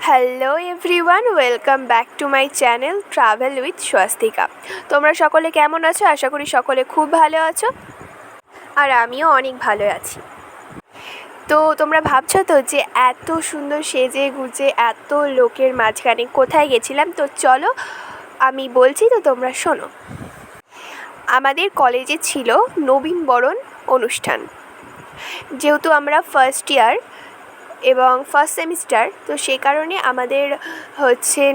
Hello everyone, welcome back to my channel travel with Swastika. তোমরা সকলে কেমন আছো? আশা করি সকলে খুব ভালো আছো, আর আমিও অনেক ভালো আছি। তো তোমরা ভাবছো তো যে এত সুন্দর সেজে গুজে এত লোকের মাঝখানে কোথায় গেছিলাম? তো চলো আমি বলছি, তো তোমরা শোনো। আমাদের কলেজে ছিল নবীনবরণ অনুষ্ঠান। যেহেতু আমরা ফার্স্ট ইয়ার এবং ফার্স্ট সেমিস্টার, তো সেই কারণে আমাদের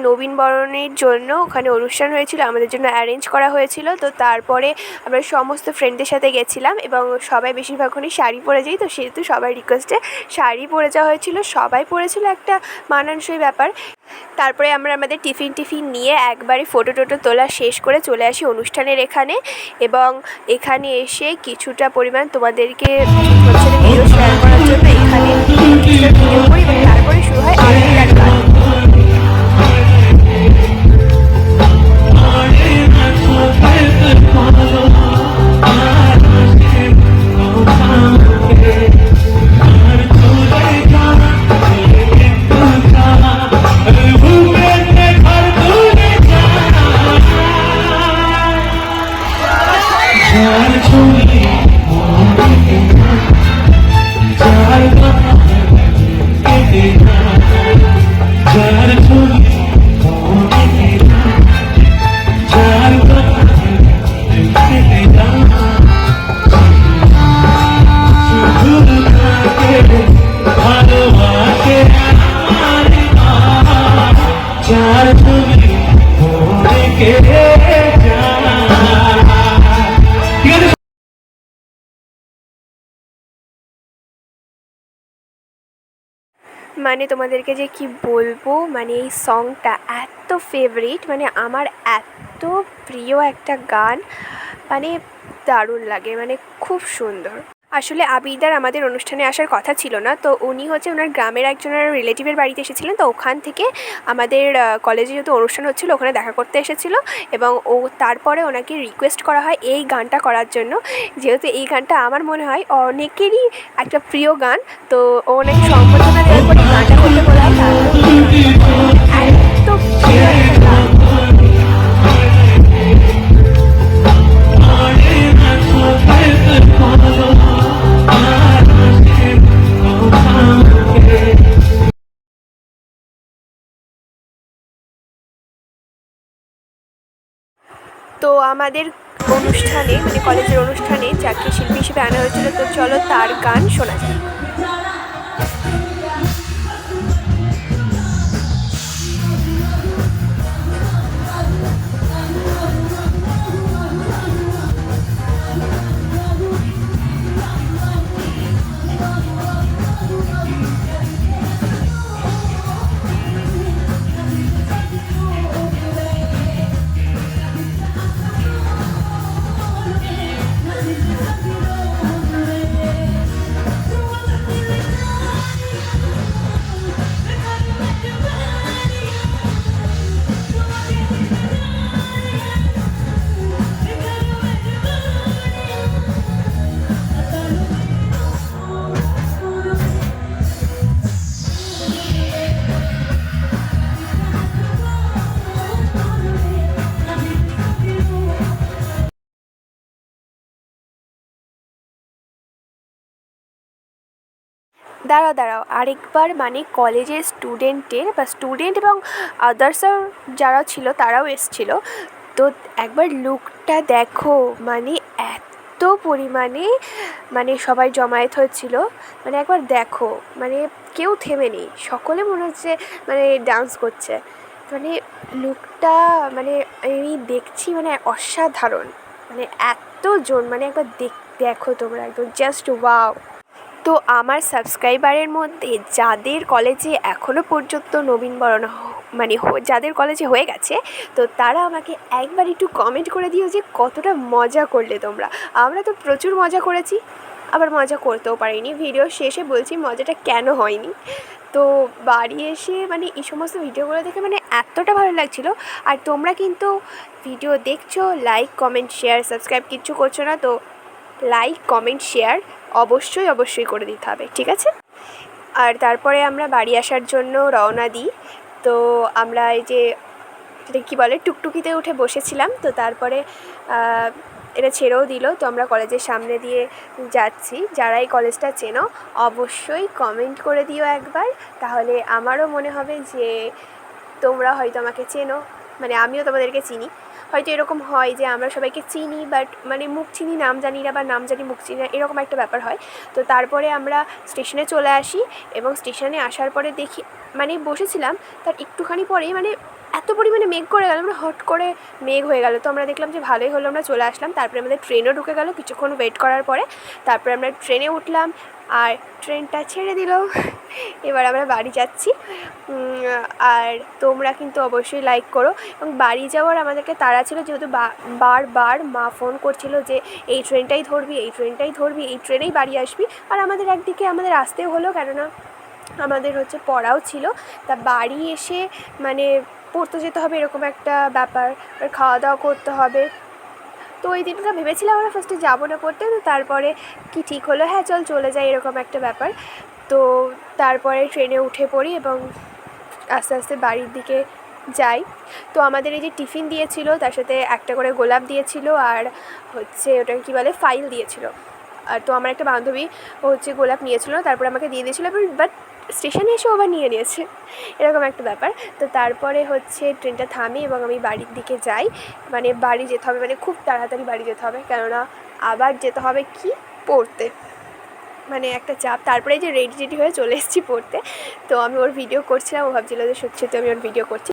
নবীনবরণের জন্য ওখানে অনুষ্ঠান হয়েছিল, আমাদের জন্য অ্যারেঞ্জ করা হয়েছিল। তো তারপরে আমরা সমস্ত ফ্রেন্ডদের সাথে গেছিলাম এবং সবাই বেশিরভাগই শাড়ি পরে যাই, তো সেহেতু সবার রিকোয়েস্টে শাড়ি পরে যাওয়া হয়েছিল। সবাই পরেছিল, একটা মানানসই ব্যাপার। তারপরে আমরা আমাদের টিফিন নিয়ে একবারে ফটো তোলা শেষ করে চলে আসি অনুষ্ঠানের এখানে, এবং এখানে এসে কিছুটা পরিমাণ তোমাদেরকে ভিডিও শেয়ার করার জন্য এখানে কিছুটা ভিডিও করি, এবং তারপরে শুরু হয় আরতির গান। মানে তোমাদেরকে যে কি বলবো, মানে এই সংটা এত ফেভারিট, মানে আমার এত প্রিয় একটা গান, মানে দারুণ লাগে, মানে খুব সুন্দর। আসলে আবিদার আমাদের অনুষ্ঠানে আসার কথা ছিল না, তো উনি ওনার গ্রামের একজনের রিলেটিভের বাড়িতে এসেছিলেন। তো ওখান থেকে আমাদের কলেজে যেহেতু অনুষ্ঠান হচ্ছিলো, ওখানে দেখা করতে এসেছিলো, এবং তারপরে ওনাকে রিকোয়েস্ট করা হয় এই গানটা করার জন্য। যেহেতু এই গানটা আমার মনে হয় অনেকেরই একটা প্রিয় গান, তো ওনাকে সম্বোধনা দেওয়ার পরে গানটা করতে বলা হয়। এত প্রিয় একটা গান। তো আমাদের অনুষ্ঠানে, মানে কলেজের অনুষ্ঠানে যাকে শিল্পী হিসেবে আনা হয়েছিল, তো চলো তার গান শোনা যায়। দাঁড়াও আরেকবার, মানে কলেজের স্টুডেন্ট এবং আদার্সও যারা ছিল তারাও এসেছিলো। তো একবার লুকটা দেখো, মানে এত পরিমাণে, মানে সবাই জমায়েত হয়েছিল, মানে একবার দেখো, মানে কেউ থেমে নেই, সকলে মনে হচ্ছে মানে ডান্স করছে। মানে লুকটা, মানে আমি দেখছি, মানে অসাধারণ, মানে এতজন, মানে একবার দেখো তোমরা, একদম জাস্ট ওয়াও। তো আমার সাবস্ক্রাইবারের মধ্যে যাদের কলেজে এখনও পর্যন্ত নবীনবরণ মানে যাদের কলেজে হয়ে গেছে, তো তারা আমাকে একবার একটু কমেন্ট করে দিও যে কতটা মজা করলে তোমরা। আমরা তো প্রচুর মজা করেছি, আবার মজা করতেও পারিনি। ভিডিও শেষে বলছি মজাটা কেন হয়নি। তো বাড়ি এসে মানে এই সমস্ত ভিডিওগুলো দেখে মানে এতটা ভালো লাগছিলো। আর তোমরা কিন্তু ভিডিও দেখছো, লাইক কমেন্ট শেয়ার সাবস্ক্রাইব কিচ্ছু করছো না, তো লাইক কমেন্ট শেয়ার অবশ্যই করে দিতে হবে, ঠিক আছে? আর তারপরে আমরা বাড়ি আসার জন্য রওনা দিই। তো আমরা এই যে এটা কী বলে টুকটুকিতে উঠে বসেছিলাম। তো তারপরে এটা ছেড়েও দিল। তো আমরা কলেজের সামনে দিয়ে যাচ্ছি। যারা এই কলেজটা চেনো অবশ্যই কমেন্ট করে দিও একবার, তাহলে আমারও মনে হবে যে তোমরা হয়তো আমাকে চেনো, মানে আমিও তোমাদেরকে চিনি। হয়তো এরকম হয় যে আমরা সবাইকে চিনি বাট মানে মুখ চিনি নাম জানি না, বা নাম জানি মুখ চিনি না, এরকম একটা ব্যাপার হয়। তো তারপরে আমরা স্টেশনে চলে আসি এবং স্টেশনে আসার পরে দেখি মানে বসেছিলাম তার একটুখানি পরেই মানে এত পরিমাণে মেঘ করে গেল, মানে হট করে মেঘ হয়ে গেল। তো আমরা দেখলাম যে ভালোই হলো আমরা চলে আসলাম। তারপরে আমাদের ট্রেনও ঢুকে গেল কিছুক্ষণ ওয়েট করার পরে। তারপরে আমরা ট্রেনে উঠলাম আর ট্রেনটা ছেড়ে দিল। এবার আমরা বাড়ি যাচ্ছি। আর তোমরা কিন্তু অবশ্যই লাইক করো। এবং বাড়ি যাওয়ার আমাদেরকে তাড়া ছিল, যেহেতু বারবার মা ফোন করছিল যে এই ট্রেনটাই ধরবি, এই ট্রেনটাই ধরবি, এই ট্রেনেই বাড়ি আসবি। আর আমাদের একদিকে আমাদের আসতেও হলো, কেননা আমাদের হচ্ছে পড়াও ছিল। তা বাড়ি এসে মানে পড়তে যেতে হবে এরকম একটা ব্যাপার, আর খাওয়া দাওয়া করতে হবে। তো ওই দিনটা ভেবেছিলাম আমরা ফার্স্টে যাবো না পড়তে, তো তারপরে কি ঠিক হলো, হ্যাঁ চল চলে যাই, এরকম একটা ব্যাপার। তো তারপরে ট্রেনে উঠে পড়ি এবং আস্তে আস্তে বাড়ির দিকে যাই। তো আমাদের এই যে টিফিন দিয়েছিল তার সাথে একটা করে গোলাপ দিয়েছিল, আর হচ্ছে ওটাকে কী বলে ফাইল দিয়েছিল। আর তো আমার একটা বান্ধবী ও হচ্ছে গোলাপ নিয়েছিল, তারপরে আমাকে দিয়ে দিয়েছিলো, বাট স্টেশনে এসে আবার নিয়ে নিয়েছে, এরকম একটা ব্যাপার। তো তারপরে হচ্ছে ট্রেনটা থামে এবং আমি বাড়ির দিকে যাই। মানে বাড়ি যেতে হবে, মানে খুব তাড়াতাড়ি বাড়ি যেতে হবে, কেননা আবার যেতে হবে কি পড়তে, মানে একটা চাপ। তারপরে যে রেডি হয়ে চলে এসেছি পড়তে। তো আমি ওর ভিডিও করছিলাম, ও ভাবছিলো যে সত্যি সত্যি আমি ওর ভিডিও করছি।